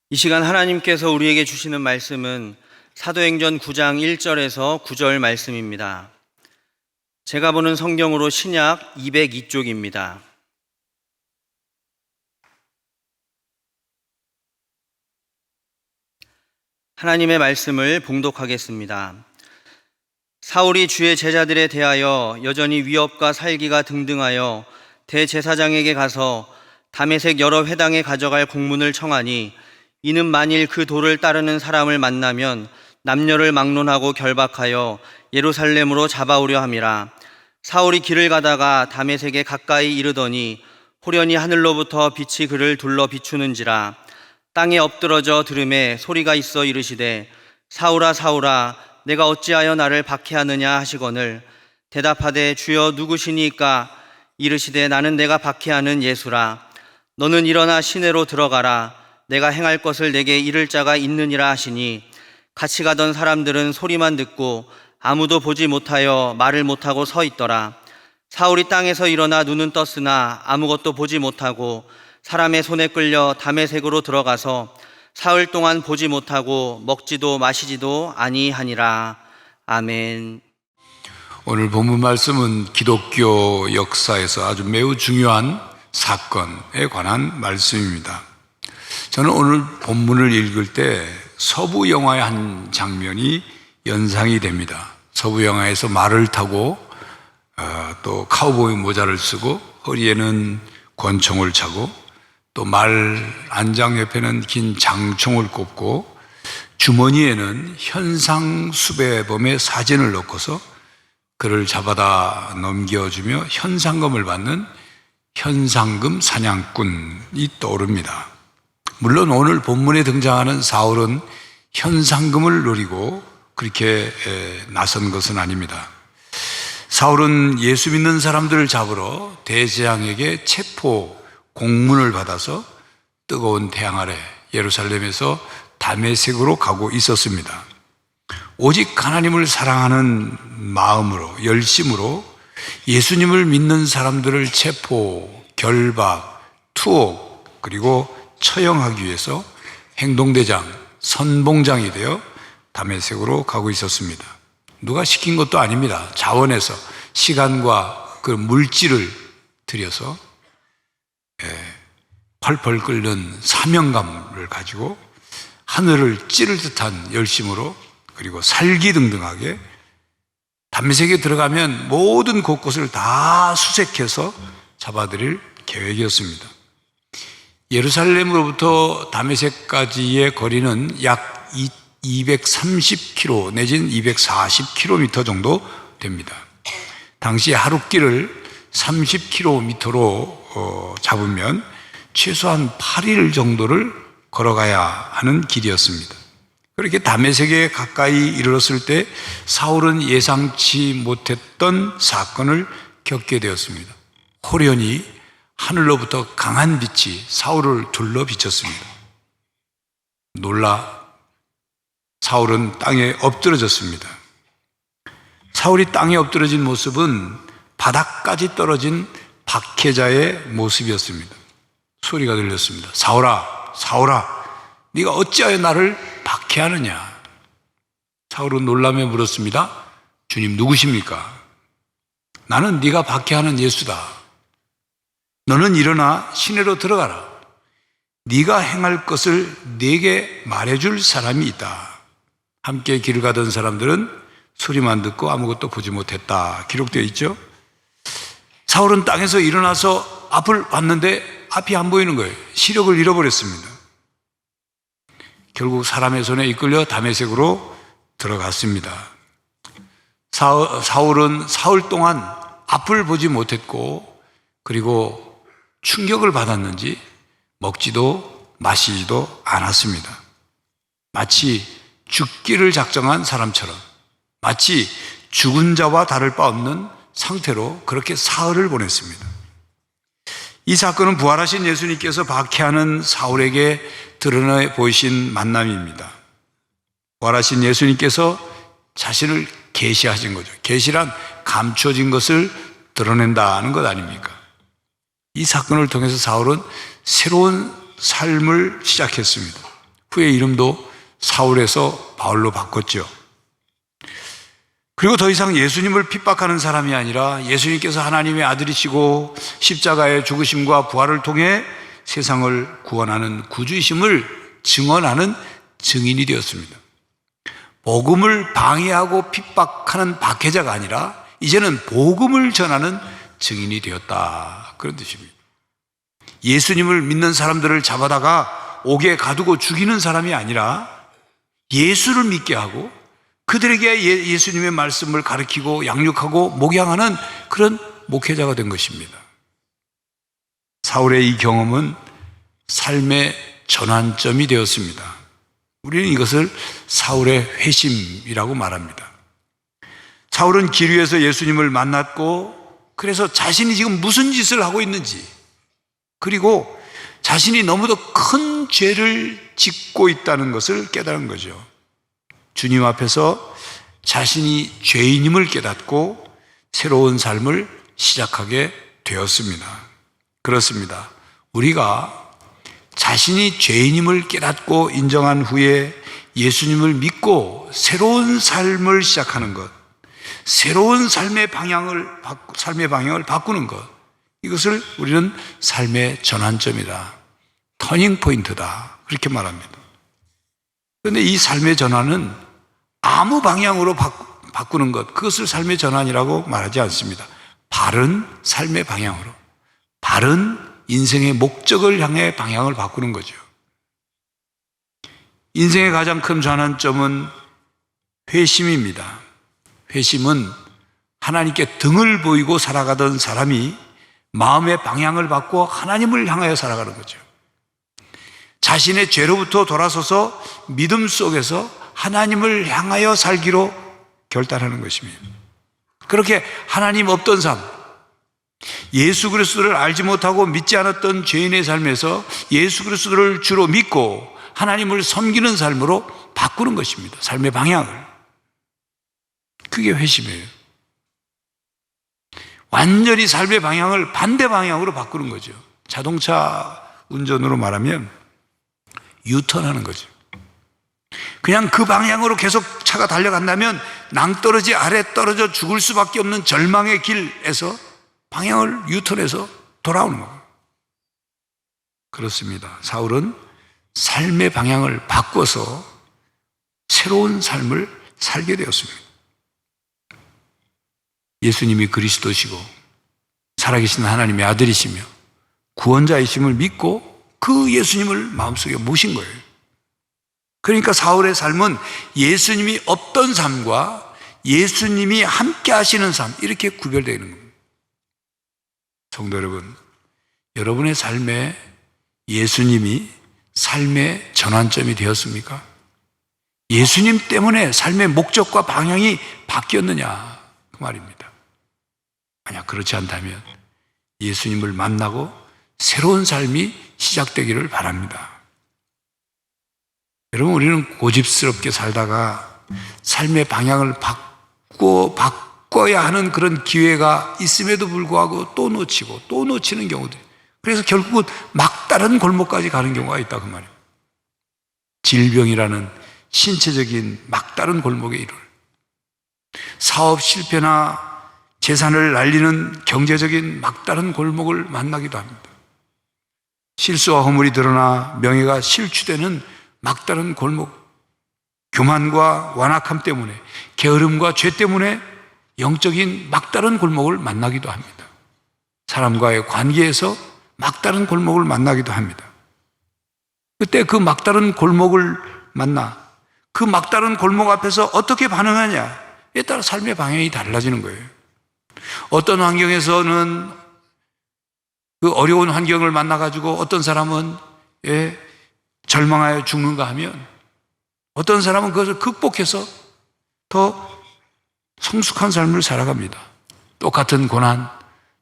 이 시간 하나님께서 우리에게 주시는 말씀은 사도행전 9장 1절에서 9절 말씀입니다. 제가 보는 성경으로 신약 202쪽입니다. 하나님의 말씀을 봉독하겠습니다. 사울이 주의 제자들에 대하여 여전히 위협과 살기가 등등하여 대제사장에게 가서 다메섹 여러 회당에 가져갈 공문을 청하니 이는 만일 그 도를 따르는 사람을 만나면 남녀를 막론하고 결박하여 예루살렘으로 잡아오려 함이라. 사울이 길을 가다가 다메섹에 가까이 이르더니 호련히 하늘로부터 빛이 그를 둘러 비추는지라. 땅에 엎드러져 들음에 소리가 있어 이르시되 사울아 사울아 내가 어찌하여 나를 박해하느냐 하시거늘 대답하되 주여 누구시니까? 이르시되 나는 내가 박해하는 예수라. 너는 일어나 시내로 들어가라. 내가 행할 것을 내게 이를 자가 있느니라 하시니 같이 가던 사람들은 소리만 듣고 아무도 보지 못하여 말을 못하고 서 있더라. 사울이 땅에서 일어나 눈은 떴으나 아무것도 보지 못하고 사람의 손에 끌려 다메섹으로 들어가서 사흘 동안 보지 못하고 먹지도 마시지도 아니하니라. 아멘. 오늘 본문 말씀은 기독교 역사에서 아주 매우 중요한 사건에 관한 말씀입니다. 저는 오늘 본문을 읽을 때 서부 영화의 한 장면이 연상이 됩니다. 서부 영화에서 말을 타고 또 카우보이 모자를 쓰고 허리에는 권총을 차고 또 말 안장 옆에는 긴 장총을 꼽고 주머니에는 현상수배범의 사진을 넣고서 그를 잡아다 넘겨주며 현상금을 받는 현상금 사냥꾼이 떠오릅니다. 물론 오늘 본문에 등장하는 사울은 현상금을 노리고 그렇게 나선 것은 아닙니다. 사울은 예수 믿는 사람들을 잡으러 대제사장에게 체포 공문을 받아서 뜨거운 태양 아래 예루살렘에서 다메섹으로 가고 있었습니다. 오직 하나님을 사랑하는 마음으로, 열심으로 예수님을 믿는 사람들을 체포, 결박, 투옥, 그리고 처형하기 위해서 행동대장, 선봉장이 되어 다메섹으로 가고 있었습니다. 누가 시킨 것도 아닙니다. 자원에서 시간과 그 물질을 들여서 펄펄 끓는 사명감을 가지고 하늘을 찌를 듯한 열심으로 그리고 살기등등하게 다메섹에 들어가면 모든 곳곳을 다 수색해서 잡아들일 계획이었습니다. 예루살렘으로부터 다메섹까지의 거리는 약 230km 내지는 240km 정도 됩니다. 당시 하루길을 30km로 잡으면 최소한 8일 정도를 걸어가야 하는 길이었습니다. 그렇게 다메섹에 가까이 이르렀을 때 사울은 예상치 못했던 사건을 겪게 되었습니다. 호련히 하늘로부터 강한 빛이 사울을 둘러 비쳤습니다. 놀라 사울은 땅에 엎드러졌습니다. 사울이 땅에 엎드러진 모습은 바닥까지 떨어진 박해자의 모습이었습니다. 소리가 들렸습니다. 사울아, 사울아, 네가 어찌하여 나를 박해하느냐? 사울은 놀라며 물었습니다. 주님 누구십니까? 나는 네가 박해하는 예수다. 너는 일어나 시내로 들어가라. 네가 행할 것을 내게 말해줄 사람이 있다. 함께 길을 가던 사람들은 소리만 듣고 아무것도 보지 못했다. 기록되어 있죠. 사울은 땅에서 일어나서 앞을 봤는데 앞이 안 보이는 거예요. 시력을 잃어버렸습니다. 결국 사람의 손에 이끌려 다메섹으로 들어갔습니다. 사울은 사흘 동안 앞을 보지 못했고 그리고 충격을 받았는지 먹지도 마시지도 않았습니다. 마치 죽기를 작정한 사람처럼 마치 죽은 자와 다를 바 없는 상태로 그렇게 사흘을 보냈습니다. 이 사건은 부활하신 예수님께서 박해하는 사울에게 드러내 보이신 만남입니다. 부활하신 예수님께서 자신을 계시하신 거죠. 계시란 감춰진 것을 드러낸다는 것 아닙니까? 이 사건을 통해서 사울은 새로운 삶을 시작했습니다. 후에 이름도 사울에서 바울로 바꿨죠. 그리고 더 이상 예수님을 핍박하는 사람이 아니라 예수님께서 하나님의 아들이시고 십자가의 죽으심과 부활을 통해 세상을 구원하는 구주이심을 증언하는 증인이 되었습니다. 복음을 방해하고 핍박하는 박해자가 아니라 이제는 복음을 전하는 증인이 되었다, 그런 뜻입니다. 예수님을 믿는 사람들을 잡아다가 옥에 가두고 죽이는 사람이 아니라 예수를 믿게 하고 그들에게 예수님의 말씀을 가르치고 양육하고 목양하는 그런 목회자가 된 것입니다. 사울의 이 경험은 삶의 전환점이 되었습니다. 우리는 이것을 사울의 회심이라고 말합니다. 사울은 길 위에서 예수님을 만났고, 그래서 자신이 지금 무슨 짓을 하고 있는지, 그리고 자신이 너무도 큰 죄를 짓고 있다는 것을 깨달은 거죠. 주님 앞에서 자신이 죄인임을 깨닫고 새로운 삶을 시작하게 되었습니다. 그렇습니다. 우리가 자신이 죄인임을 깨닫고 인정한 후에 예수님을 믿고 새로운 삶을 시작하는 것, 새로운 삶의 방향을 바꾸는 것, 이것을 우리는 삶의 전환점이다, 터닝 포인트다, 그렇게 말합니다. 그런데 이 삶의 전환은 아무 방향으로 바꾸는 것, 그것을 삶의 전환이라고 말하지 않습니다. 바른 삶의 방향으로, 바른 인생의 목적을 향해 방향을 바꾸는 거죠. 인생의 가장 큰 전환점은 회심입니다. 회심은 하나님께 등을 보이고 살아가던 사람이 마음의 방향을 바꿔 하나님을 향하여 살아가는 거죠. 자신의 죄로부터 돌아서서 믿음 속에서 하나님을 향하여 살기로 결단하는 것입니다. 그렇게 하나님 없던 삶, 예수 그리스도를 알지 못하고 믿지 않았던 죄인의 삶에서 예수 그리스도를 주로 믿고 하나님을 섬기는 삶으로 바꾸는 것입니다. 삶의 방향을. 그게 회심이에요. 완전히 삶의 방향을 반대 방향으로 바꾸는 거죠. 자동차 운전으로 말하면 유턴하는 거죠. 그냥 그 방향으로 계속 차가 달려간다면 낭떠러지 아래 떨어져 죽을 수밖에 없는 절망의 길에서 방향을 유턴해서 돌아오는 거예요. 그렇습니다. 사울은 삶의 방향을 바꿔서 새로운 삶을 살게 되었습니다. 예수님이 그리스도시고 살아계신 하나님의 아들이시며 구원자이심을 믿고 그 예수님을 마음속에 모신 거예요. 그러니까 사울의 삶은 예수님이 없던 삶과 예수님이 함께 하시는 삶, 이렇게 구별되어 있는 겁니다. 성도 여러분, 여러분의 삶에 예수님이 삶의 전환점이 되었습니까? 예수님 때문에 삶의 목적과 방향이 바뀌었느냐, 그 말입니다. 만약 그렇지 않다면 예수님을 만나고 새로운 삶이 시작되기를 바랍니다. 여러분, 우리는 고집스럽게 살다가 삶의 방향을 바꿔야 하는 그런 기회가 있음에도 불구하고 또 놓치고 또 놓치는 경우들, 그래서 결국은 막다른 골목까지 가는 경우가 있다, 그 말이에요. 질병이라는 신체적인 막다른 골목에 이르러 사업 실패나 재산을 날리는 경제적인 막다른 골목을 만나기도 합니다. 실수와 허물이 드러나 명예가 실추되는 막다른 골목, 교만과 완악함 때문에, 게으름과 죄 때문에 영적인 막다른 골목을 만나기도 합니다. 사람과의 관계에서 막다른 골목을 만나기도 합니다. 그때 그 막다른 골목을 만나 그 막다른 골목 앞에서 어떻게 반응하냐에 따라 삶의 방향이 달라지는 거예요. 어떤 환경에서는 그 어려운 환경을 만나가지고 어떤 사람은 절망하여 죽는가 하면 어떤 사람은 그것을 극복해서 더 성숙한 삶을 살아갑니다. 똑같은 고난,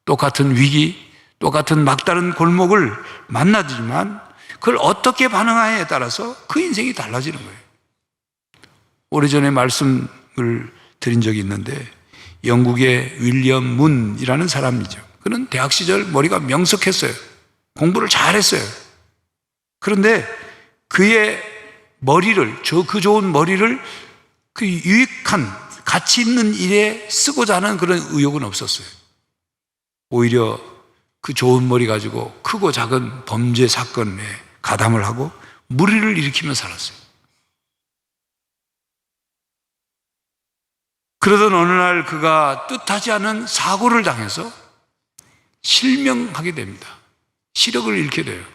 똑같은 위기, 똑같은 막다른 골목을 만나지만 그걸 어떻게 반응하냐에 따라서 그 인생이 달라지는 거예요. 오래전에 말씀을 드린 적이 있는데 영국의 윌리엄 문이라는 사람이죠. 그는 대학 시절 머리가 명석했어요. 공부를 잘했어요. 그런데 그의 머리를, 그 좋은 머리를 그 유익한 가치 있는 일에 쓰고자 하는 그런 의욕은 없었어요. 오히려 그 좋은 머리 가지고 크고 작은 범죄 사건에 가담을 하고 무리를 일으키며 살았어요. 그러던 어느 날 그가 뜻하지 않은 사고를 당해서 실명하게 됩니다. 시력을 잃게 돼요.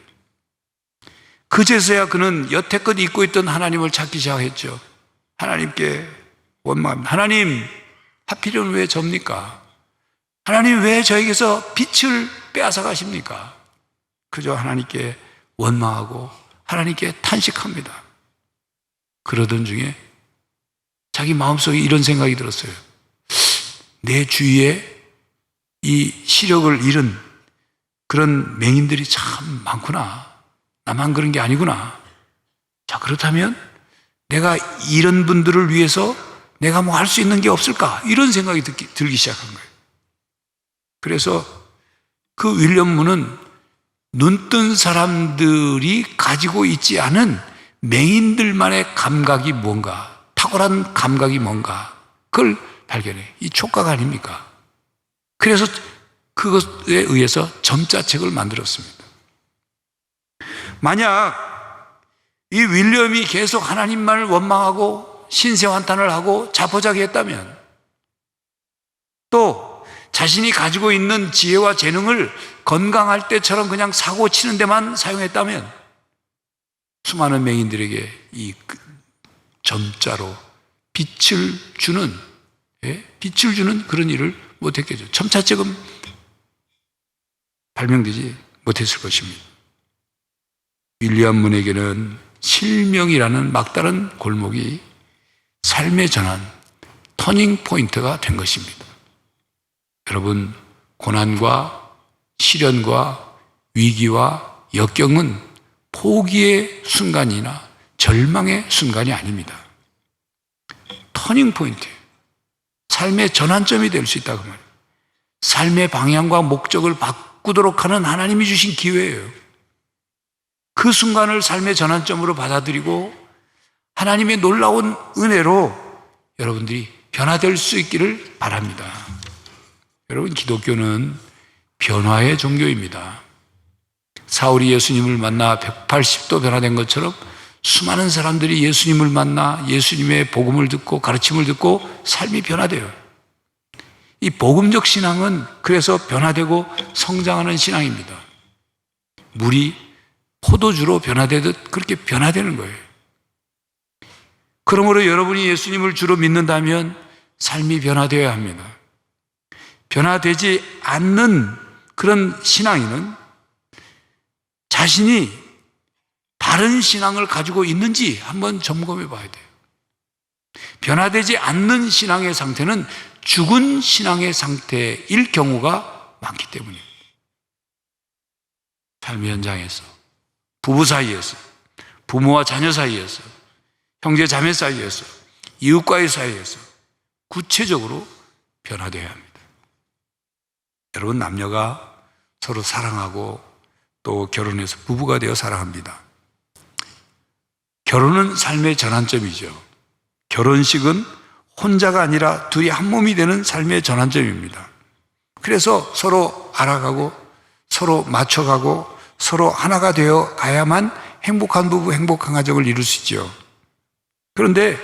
그제서야 그는 여태껏 잊고 있던 하나님을 찾기 시작했죠. 하나님께 원망합니다. 하나님, 하필이면 왜 접니까? 하나님, 왜 저에게서 빛을 빼앗아 가십니까? 그저 하나님께 원망하고 하나님께 탄식합니다. 그러던 중에 자기 마음속에 이런 생각이 들었어요. 내 주위에 이 시력을 잃은 그런 맹인들이 참 많구나. 나만 그런 게 아니구나. 자, 그렇다면 내가 이런 분들을 위해서 내가 뭐 할 수 있는 게 없을까? 이런 생각이 들기 시작한 거예요. 그래서 그 윌리엄 문은 눈뜬 사람들이 가지고 있지 않은 맹인들만의 감각이 뭔가, 탁월한 감각이 뭔가, 그걸 발견해. 이 촉각 아닙니까? 그래서 그것에 의해서 점자책을 만들었습니다. 만약 이 윌리엄이 계속 하나님만을 원망하고 신세환탄을 하고 자포자기했다면, 또 자신이 가지고 있는 지혜와 재능을 건강할 때처럼 그냥 사고 치는 데만 사용했다면 수많은 맹인들에게 이 점자로 빛을 주는 그런 일을 못했겠죠. 점자책은 발명되지 못했을 것입니다. 윌리엄 문에게는 실명이라는 막다른 골목이 삶의 전환, 터닝 포인트가 된 것입니다. 여러분, 고난과 시련과 위기와 역경은 포기의 순간이나 절망의 순간이 아닙니다. 터닝 포인트예요. 삶의 전환점이 될 수 있다고 말해요. 삶의 방향과 목적을 바꾸도록 하는 하나님이 주신 기회예요. 그 순간을 삶의 전환점으로 받아들이고 하나님의 놀라운 은혜로 여러분들이 변화될 수 있기를 바랍니다. 여러분, 기독교는 변화의 종교입니다. 사울이 예수님을 만나 180도 변화된 것처럼 수많은 사람들이 예수님을 만나 예수님의 복음을 듣고 가르침을 듣고 삶이 변화돼요. 이 복음적 신앙은 그래서 변화되고 성장하는 신앙입니다. 물이 포도주로 변화되듯 그렇게 변화되는 거예요. 그러므로 여러분이 예수님을 주로 믿는다면 삶이 변화되어야 합니다. 변화되지 않는 그런 신앙인은 자신이 바른 신앙을 가지고 있는지 한번 점검해 봐야 돼요. 변화되지 않는 신앙의 상태는 죽은 신앙의 상태일 경우가 많기 때문입니다. 삶의 현장에서, 부부 사이에서, 부모와 자녀 사이에서, 형제 자매 사이에서, 이웃과의 사이에서 구체적으로 변화되어야 합니다. 여러분, 남녀가 서로 사랑하고 또 결혼해서 부부가 되어 사랑합니다. 결혼은 삶의 전환점이죠. 결혼식은 혼자가 아니라 둘이 한 몸이 되는 삶의 전환점입니다. 그래서 서로 알아가고 서로 맞춰가고 서로 하나가 되어 가야만 행복한 부부, 행복한 가정을 이룰 수 있죠. 그런데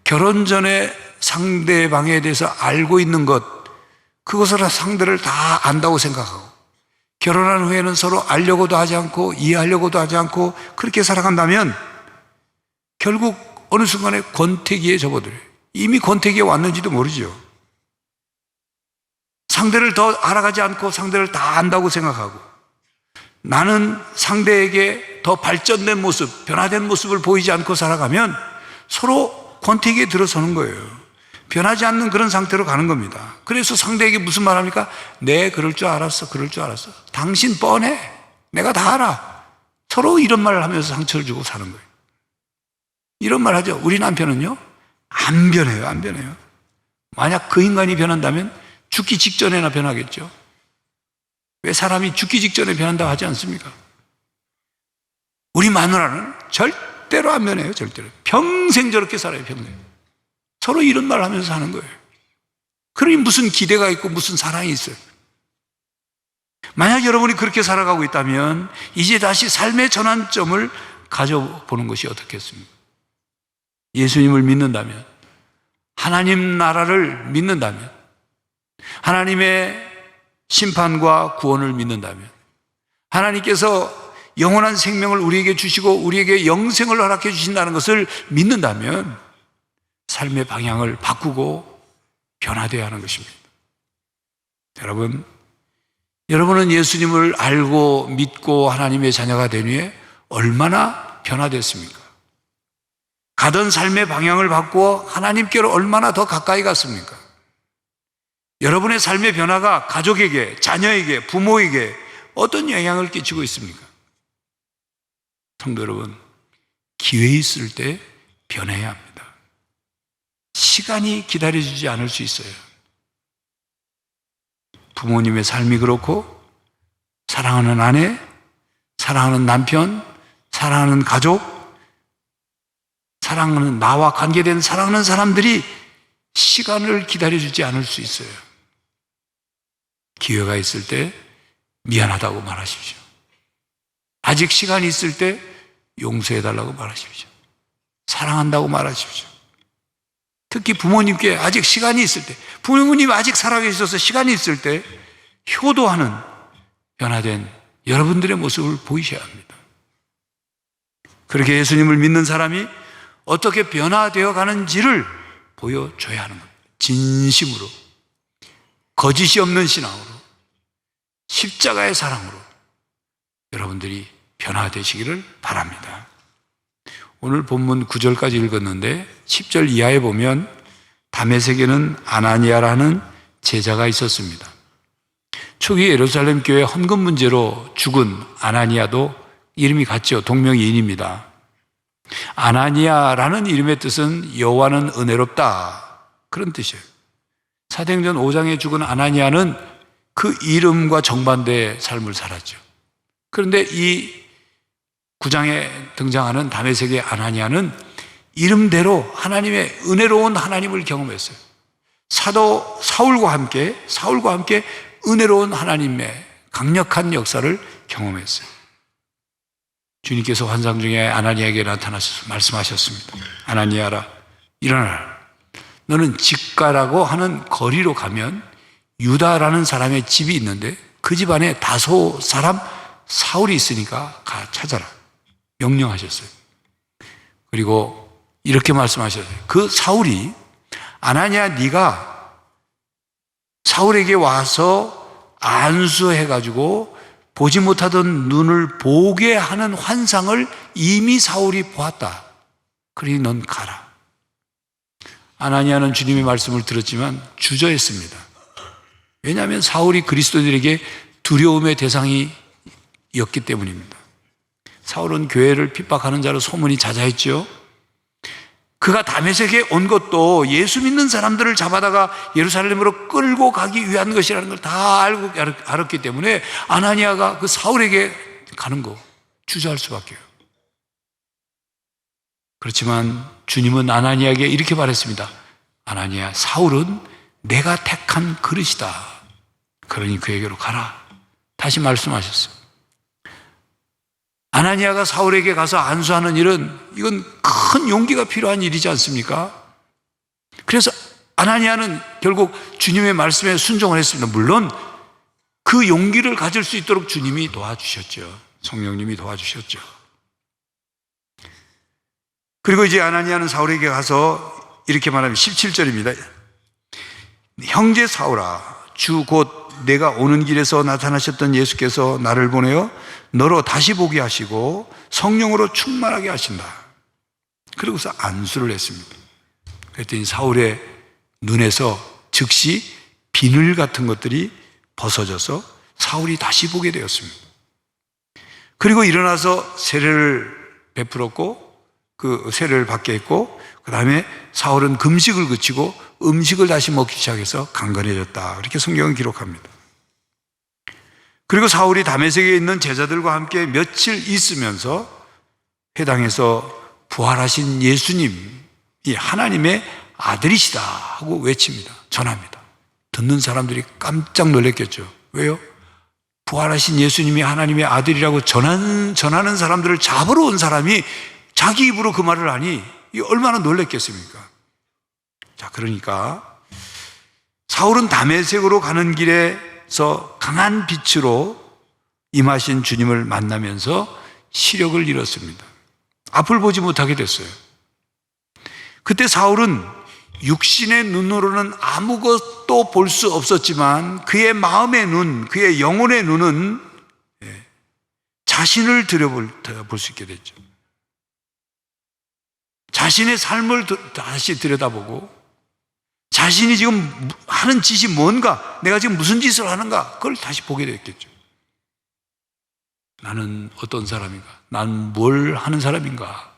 결혼 전에 상대방에 대해서 알고 있는 것, 그것을 상대를 다 안다고 생각하고 결혼한 후에는 서로 알려고도 하지 않고 이해하려고도 하지 않고 그렇게 살아간다면 결국 어느 순간에 권태기에 접어들어요. 이미 권태기에 왔는지도 모르죠. 상대를 더 알아가지 않고 상대를 다 안다고 생각하고 나는 상대에게 더 발전된 모습, 변화된 모습을 보이지 않고 살아가면 서로 권태기에 들어서는 거예요. 변하지 않는 그런 상태로 가는 겁니다. 그래서 상대에게 무슨 말 합니까? 네, 그럴 줄 알았어. 그럴 줄 알았어. 당신 뻔해. 내가 다 알아. 서로 이런 말을 하면서 상처를 주고 사는 거예요. 이런 말 하죠. 우리 남편은요, 안 변해요. 안 변해요. 만약 그 인간이 변한다면 죽기 직전에나 변하겠죠. 왜 사람이 죽기 직전에 변한다고 하지 않습니까? 우리 마누라는 절대 절대로 안 변해요. 절대로. 평생 저렇게 살아요. 평생. 서로 이런 말 하면서 사는 거예요. 그러니 무슨 기대가 있고 무슨 사랑이 있어요. 만약 여러분이 그렇게 살아가고 있다면 이제 다시 삶의 전환점을 가져보는 것이 어떻겠습니까? 예수님을 믿는다면, 하나님 나라를 믿는다면, 하나님의 심판과 구원을 믿는다면, 하나님께서 영원한 생명을 우리에게 주시고 우리에게 영생을 허락해 주신다는 것을 믿는다면 삶의 방향을 바꾸고 변화되어야 하는 것입니다. 여러분은 예수님을 알고 믿고 하나님의 자녀가 된 후에 얼마나 변화됐습니까? 가던 삶의 방향을 바꾸어 하나님께로 얼마나 더 가까이 갔습니까? 여러분의 삶의 변화가 가족에게, 자녀에게, 부모에게 어떤 영향을 끼치고 있습니까? 성도 여러분, 기회 있을 때 변해야 합니다. 시간이 기다려주지 않을 수 있어요. 부모님의 삶이 그렇고, 사랑하는 아내, 사랑하는 남편, 사랑하는 가족, 사랑하는 나와 관계된 사랑하는 사람들이 시간을 기다려주지 않을 수 있어요. 기회가 있을 때 미안하다고 말하십시오. 아직 시간이 있을 때 용서해달라고 말하십시오. 사랑한다고 말하십시오. 특히 부모님께 아직 시간이 있을 때, 부모님이 아직 살아계셔서 시간이 있을 때 효도하는 변화된 여러분들의 모습을 보이셔야 합니다. 그렇게 예수님을 믿는 사람이 어떻게 변화되어 가는지를 보여줘야 하는 겁니다. 진심으로, 거짓이 없는 신앙으로, 십자가의 사랑으로 여러분들이 변화되시기를 바랍니다. 오늘 본문 9절까지 읽었는데 10절 이하에 보면 다메섹에는 아나니아라는 제자가 있었습니다. 초기 예루살렘 교회 헌금 문제로 죽은 아나니아도 이름이 같죠. 동명이인입니다. 아나니아라는 이름의 뜻은 여호와는 은혜롭다, 그런 뜻이에요. 사도행전 5장에 죽은 아나니아는 그 이름과 정반대의 삶을 살았죠. 그런데 이 9장에 등장하는 다메섹의 아나니아는 이름대로 하나님의 은혜로운 하나님을 경험했어요. 사도 사울과 함께 은혜로운 하나님의 강력한 역사를 경험했어요. 주님께서 환상 중에 아나니아에게 나타나셔서 말씀하셨습니다. 아나니아라, 일어나라. 너는 직가라고 하는 거리로 가면 유다라는 사람의 집이 있는데 그 집 안에 다소 사람 사울이 있으니까 가 찾아라. 명령하셨어요. 그리고 이렇게 말씀하셨어요. 그 사울이, 아나니아, 네가 사울에게 와서 안수해가지고 보지 못하던 눈을 보게 하는 환상을 이미 사울이 보았다. 그러니 넌 가라. 아나니아는 주님의 말씀을 들었지만 주저했습니다. 왜냐하면 사울이 그리스도인들에게 두려움의 대상이었기 때문입니다. 사울은 교회를 핍박하는 자로 소문이 자자했죠. 그가 다메섹에 온 것도 예수 믿는 사람들을 잡아다가 예루살렘으로 끌고 가기 위한 것이라는 걸 다 알았기 때문에 아나니아가 그 사울에게 가는 거 주저할 수밖에요. 그렇지만 주님은 아나니아에게 이렇게 말했습니다. 아나니아, 사울은 내가 택한 그릇이다. 그러니 그에게로 가라. 다시 말씀하셨어요. 아나니아가 사울에게 가서 안수하는 일은, 이건 큰 용기가 필요한 일이지 않습니까? 그래서 아나니아는 결국 주님의 말씀에 순종을 했습니다. 물론 그 용기를 가질 수 있도록 주님이 도와주셨죠. 성령님이 도와주셨죠. 그리고 이제 아나니아는 사울에게 가서 이렇게 말하면 17절입니다. 형제 사울아, 주 곧 내가 오는 길에서 나타나셨던 예수께서 나를 보내어 너로 다시 보게 하시고 성령으로 충만하게 하신다. 그러고서 안수를 했습니다. 그랬더니 사울의 눈에서 즉시 비늘 같은 것들이 벗어져서 사울이 다시 보게 되었습니다. 그리고 일어나서 세례를 베풀었고, 그 세례를 받게 했고, 그 다음에 사울은 금식을 그치고 음식을 다시 먹기 시작해서 강건해졌다. 이렇게 성경은 기록합니다. 그리고 사울이 다메섹에 있는 제자들과 함께 며칠 있으면서 회당에서 부활하신 예수님이 하나님의 아들이시다 하고 외칩니다. 전합니다. 듣는 사람들이 깜짝 놀랐겠죠. 왜요? 부활하신 예수님이 하나님의 아들이라고 전하는 사람들을 잡으러 온 사람이 자기 입으로 그 말을 하니 얼마나 놀랐겠습니까? 자, 그러니까 사울은 다메섹으로 가는 길에서 강한 빛으로 임하신 주님을 만나면서 시력을 잃었습니다. 앞을 보지 못하게 됐어요. 그때 사울은 육신의 눈으로는 아무것도 볼 수 없었지만 그의 마음의 눈, 그의 영혼의 눈은 자신을 들여볼 수 있게 됐죠. 자신의 삶을 다시 들여다보고 자신이 지금 하는 짓이 뭔가, 내가 지금 무슨 짓을 하는가, 그걸 다시 보게 됐겠죠. 나는 어떤 사람인가? 난 뭘 하는 사람인가?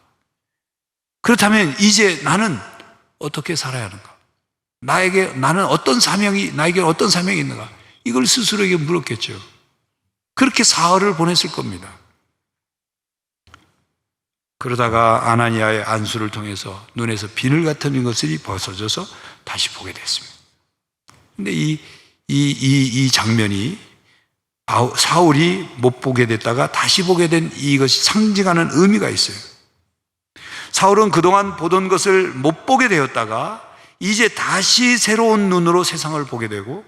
그렇다면 이제 나는 어떻게 살아야 하는가? 나에게 어떤 사명이 있는가? 이걸 스스로에게 물었겠죠. 그렇게 사흘을 보냈을 겁니다. 그러다가 아나니아의 안수를 통해서 눈에서 비늘 같은 것이 벗어져서 다시 보게 됐습니다. 근데 이 장면이 사울이 못 보게 됐다가 다시 보게 된 이것이 상징하는 의미가 있어요. 사울은 그동안 보던 것을 못 보게 되었다가 이제 다시 새로운 눈으로 세상을 보게 되고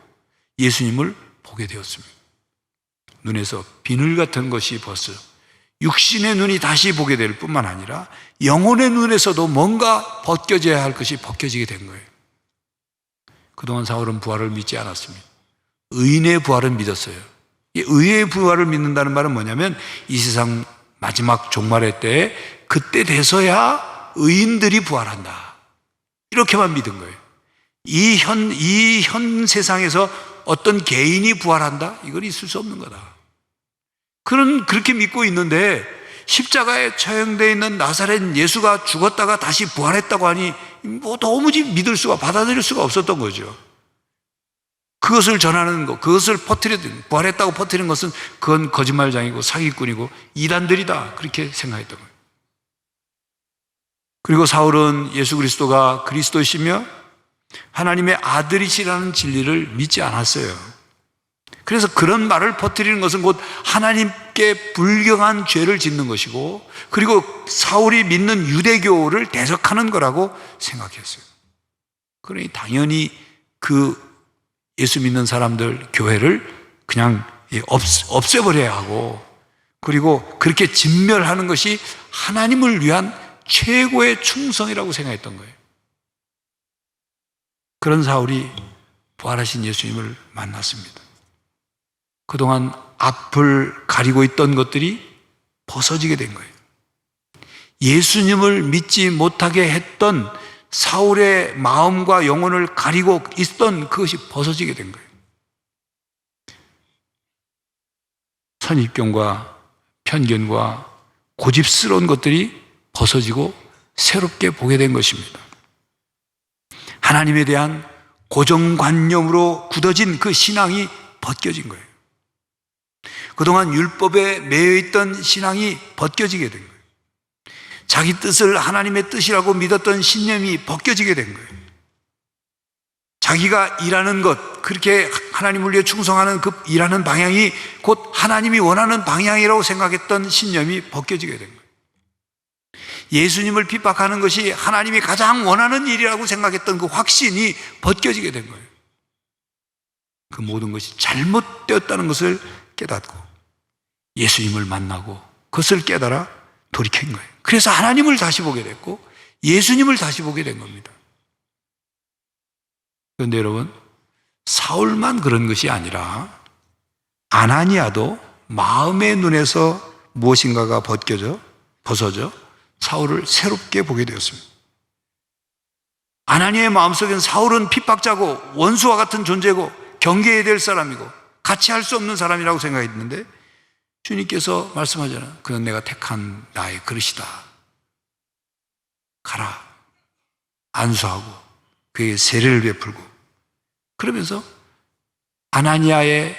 예수님을 보게 되었습니다. 눈에서 비늘 같은 것이 벗어 육신의 눈이 다시 보게 될 뿐만 아니라 영혼의 눈에서도 뭔가 벗겨져야 할 것이 벗겨지게 된 거예요. 그동안 사울은 부활을 믿지 않았습니다. 의인의 부활은 믿었어요. 이 의의 부활을 믿는다는 말은 뭐냐면 이 세상 마지막 종말의 때에 그때 돼서야 의인들이 부활한다. 이렇게만 믿은 거예요. 이 현 세상에서 어떤 개인이 부활한다? 이건 있을 수 없는 거다. 그렇게 믿고 있는데 십자가에 처형되어 있는 나사렛 예수가 죽었다가 다시 부활했다고 하니 도무지 믿을 수가, 받아들일 수가 없었던 거죠. 그것을 전하는 것, 그것을 부활했다고 퍼뜨리는 것은 그건 거짓말장이고 사기꾼이고 이단들이다. 그렇게 생각했던 거예요. 그리고 사울은 예수 그리스도가 그리스도시며 하나님의 아들이시라는 진리를 믿지 않았어요. 그래서 그런 말을 퍼뜨리는 것은 곧 하나님께 불경한 죄를 짓는 것이고, 그리고 사울이 믿는 유대교를 대적하는 거라고 생각했어요. 그러니 당연히 그 예수 믿는 사람들 교회를 그냥 없애버려야 하고, 그리고 그렇게 진멸하는 것이 하나님을 위한 최고의 충성이라고 생각했던 거예요. 그런 사울이 부활하신 예수님을 만났습니다. 그동안 앞을 가리고 있던 것들이 벗어지게 된 거예요. 예수님을 믿지 못하게 했던 사울의 마음과 영혼을 가리고 있던 그것이 벗어지게 된 거예요. 선입견과 편견과 고집스러운 것들이 벗어지고 새롭게 보게 된 것입니다. 하나님에 대한 고정관념으로 굳어진 그 신앙이 벗겨진 거예요. 그동안 율법에 매여있던 신앙이 벗겨지게 된 거예요. 자기 뜻을 하나님의 뜻이라고 믿었던 신념이 벗겨지게 된 거예요. 자기가 일하는 것, 그렇게 하나님을 위해 충성하는 그 일하는 방향이 곧 하나님이 원하는 방향이라고 생각했던 신념이 벗겨지게 된 거예요. 예수님을 핍박하는 것이 하나님이 가장 원하는 일이라고 생각했던 그 확신이 벗겨지게 된 거예요. 그 모든 것이 잘못되었다는 것을 깨닫고 예수님을 만나고 그것을 깨달아 돌이킨 거예요. 그래서 하나님을 다시 보게 됐고 예수님을 다시 보게 된 겁니다. 그런데 여러분, 사울만 그런 것이 아니라 아나니아도 마음의 눈에서 무엇인가가 벗어져 사울을 새롭게 보게 되었습니다. 아나니아의 마음속엔 사울은 핍박자고 원수와 같은 존재고 경계해야 될 사람이고 같이 할 수 없는 사람이라고 생각했는데 주님께서 말씀하잖아요. 그는 내가 택한 나의 그릇이다. 가라. 안수하고 그에게 세례를 베풀고, 그러면서 아나니아가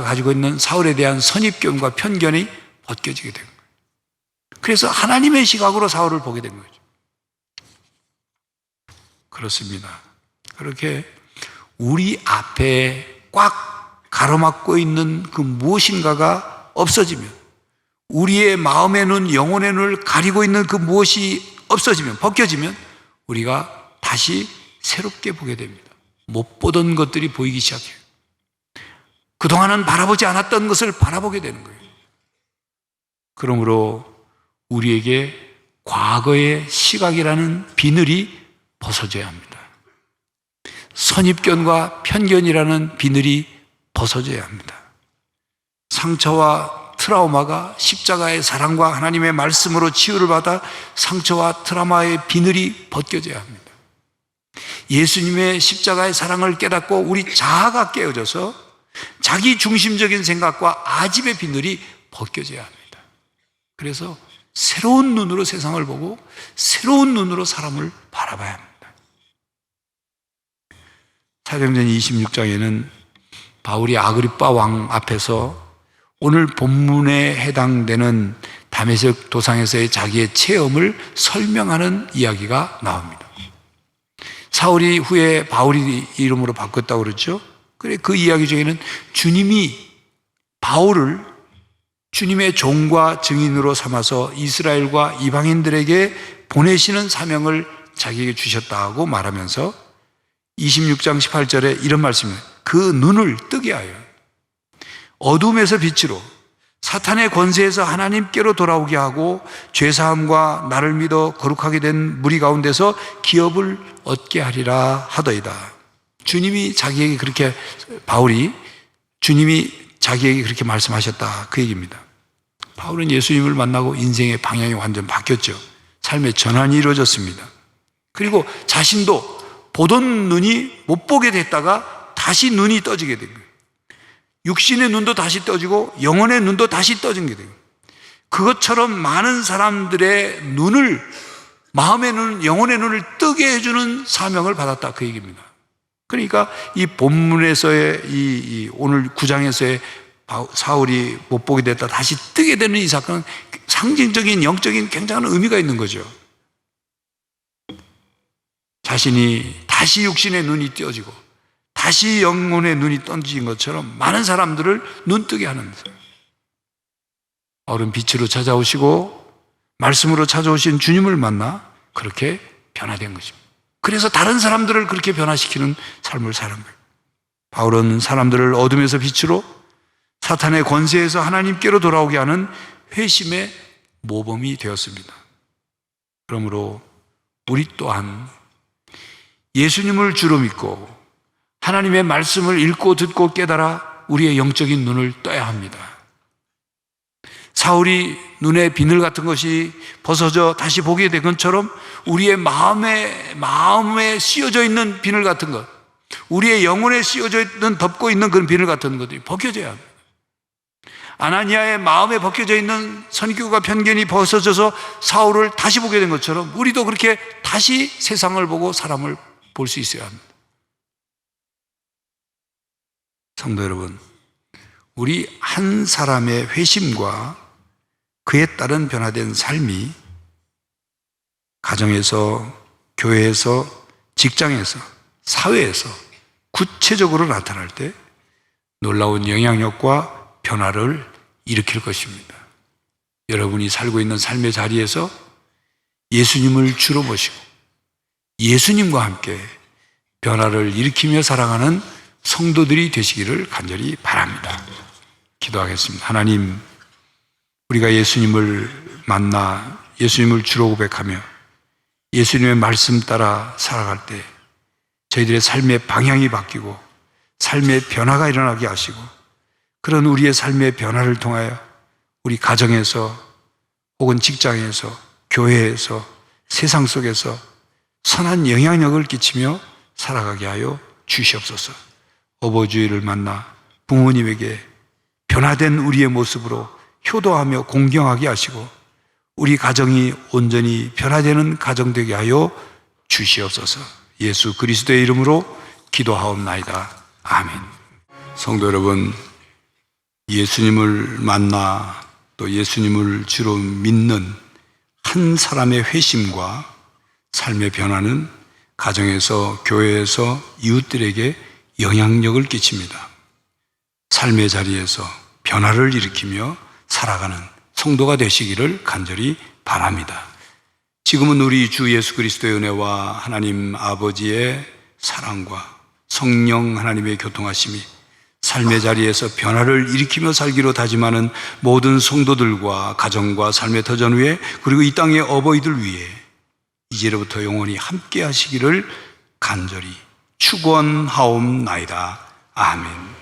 가지고 있는 사울에 대한 선입견과 편견이 벗겨지게 된 거예요. 그래서 하나님의 시각으로 사울을 보게 된 거죠. 그렇습니다. 그렇게 우리 앞에 꽉 가로막고 있는 그 무엇인가가 없어지면, 우리의 마음의 눈, 영혼의 눈을 가리고 있는 그 무엇이 없어지면, 벗겨지면 우리가 다시 새롭게 보게 됩니다. 못 보던 것들이 보이기 시작해요. 그동안은 바라보지 않았던 것을 바라보게 되는 거예요. 그러므로 우리에게 과거의 시각이라는 비늘이 벗어져야 합니다. 선입견과 편견이라는 비늘이 벗어져야 합니다. 상처와 트라우마가 십자가의 사랑과 하나님의 말씀으로 치유를 받아 상처와 트라우마의 비늘이 벗겨져야 합니다. 예수님의 십자가의 사랑을 깨닫고 우리 자아가 깨어져서 자기 중심적인 생각과 아집의 비늘이 벗겨져야 합니다. 그래서 새로운 눈으로 세상을 보고 새로운 눈으로 사람을 바라봐야 합니다. 사도행전 26장에는 바울이 아그리빠 왕 앞에서 오늘 본문에 해당되는 다메섹 도상에서의 자기의 체험을 설명하는 이야기가 나옵니다. 사울이 후에 바울이 이름으로 바꿨다고 그러죠. 그래, 그 이야기 중에는 주님이 바울을 주님의 종과 증인으로 삼아서 이스라엘과 이방인들에게 보내시는 사명을 자기에게 주셨다고 말하면서 26장 18절에 이런 말씀입니다. 그 눈을 뜨게 하여 어둠에서 빛으로 사탄의 권세에서 하나님께로 돌아오게 하고 죄사함과 나를 믿어 거룩하게 된 무리 가운데서 기업을 얻게 하리라 하더이다. 주님이 자기에게 그렇게, 바울이 주님이 자기에게 그렇게 말씀하셨다, 그 얘기입니다. 바울은 예수님을 만나고 인생의 방향이 완전 바뀌었죠. 삶의 전환이 이루어졌습니다. 그리고 자신도 보던 눈이 못 보게 됐다가 다시 눈이 떠지게 된 거예요. 육신의 눈도 다시 떠지고 영혼의 눈도 다시 떠진 게 돼요. 그것처럼 많은 사람들의 눈을, 마음의 눈, 영혼의 눈을 뜨게 해주는 사명을 받았다, 그 얘기입니다. 그러니까 이 본문에서의 이 오늘 9장에서의 사울이 못 보게 됐다 다시 뜨게 되는 이 사건은 상징적인 영적인 굉장한 의미가 있는 거죠. 자신이 다시 육신의 눈이 띄어지고 다시 영혼의 눈이 던진 것처럼 많은 사람들을 눈뜨게 하는 거예요. 바울은 빛으로 찾아오시고 말씀으로 찾아오신 주님을 만나 그렇게 변화된 것입니다. 그래서 다른 사람들을 그렇게 변화시키는 삶을 사는 거예요. 바울은 사람들을 어둠에서 빛으로, 사탄의 권세에서 하나님께로 돌아오게 하는 회심의 모범이 되었습니다. 그러므로 우리 또한 예수님을 주로 믿고 하나님의 말씀을 읽고 듣고 깨달아 우리의 영적인 눈을 떠야 합니다. 사울이 눈에 비늘 같은 것이 벗어져 다시 보게 된 것처럼 우리의 마음에 씌어져 있는 비늘 같은 것, 우리의 영혼에 씌어져 있는, 덮고 있는 그런 비늘 같은 것들이 벗겨져야 합니다. 아나니아의 마음에 벗겨져 있는 선교가 편견이 벗어져서 사울을 다시 보게 된 것처럼 우리도 그렇게 다시 세상을 보고 사람을 볼 수 있어야 합니다. 성도 여러분, 우리 한 사람의 회심과 그에 따른 변화된 삶이 가정에서, 교회에서, 직장에서, 사회에서 구체적으로 나타날 때 놀라운 영향력과 변화를 일으킬 것입니다. 여러분이 살고 있는 삶의 자리에서 예수님을 주로 모시고 예수님과 함께 변화를 일으키며 살아가는 성도들이 되시기를 간절히 바랍니다. 기도하겠습니다. 하나님, 우리가 예수님을 만나 예수님을 주로 고백하며 예수님의 말씀 따라 살아갈 때 저희들의 삶의 방향이 바뀌고 삶의 변화가 일어나게 하시고, 그런 우리의 삶의 변화를 통하여 우리 가정에서 혹은 직장에서, 교회에서, 세상 속에서 선한 영향력을 끼치며 살아가게 하여 주시옵소서. 어버주의를 만나 부모님에게 변화된 우리의 모습으로 효도하며 공경하게 하시고 우리 가정이 온전히 변화되는 가정 되게 하여 주시옵소서. 예수 그리스도의 이름으로 기도하옵나이다. 아멘. 성도 여러분, 예수님을 만나 또 예수님을 주로 믿는 한 사람의 회심과 삶의 변화는 가정에서, 교회에서, 이웃들에게 영향력을 끼칩니다. 삶의 자리에서 변화를 일으키며 살아가는 성도가 되시기를 간절히 바랍니다. 지금은 우리 주 예수 그리스도의 은혜와 하나님 아버지의 사랑과 성령 하나님의 교통하심이 삶의 자리에서 변화를 일으키며 살기로 다짐하는 모든 성도들과 가정과 삶의 터전 위에, 그리고 이 땅의 어버이들 위에 이제로부터 영원히 함께 하시기를 간절히 축원하옵나이다. 아멘.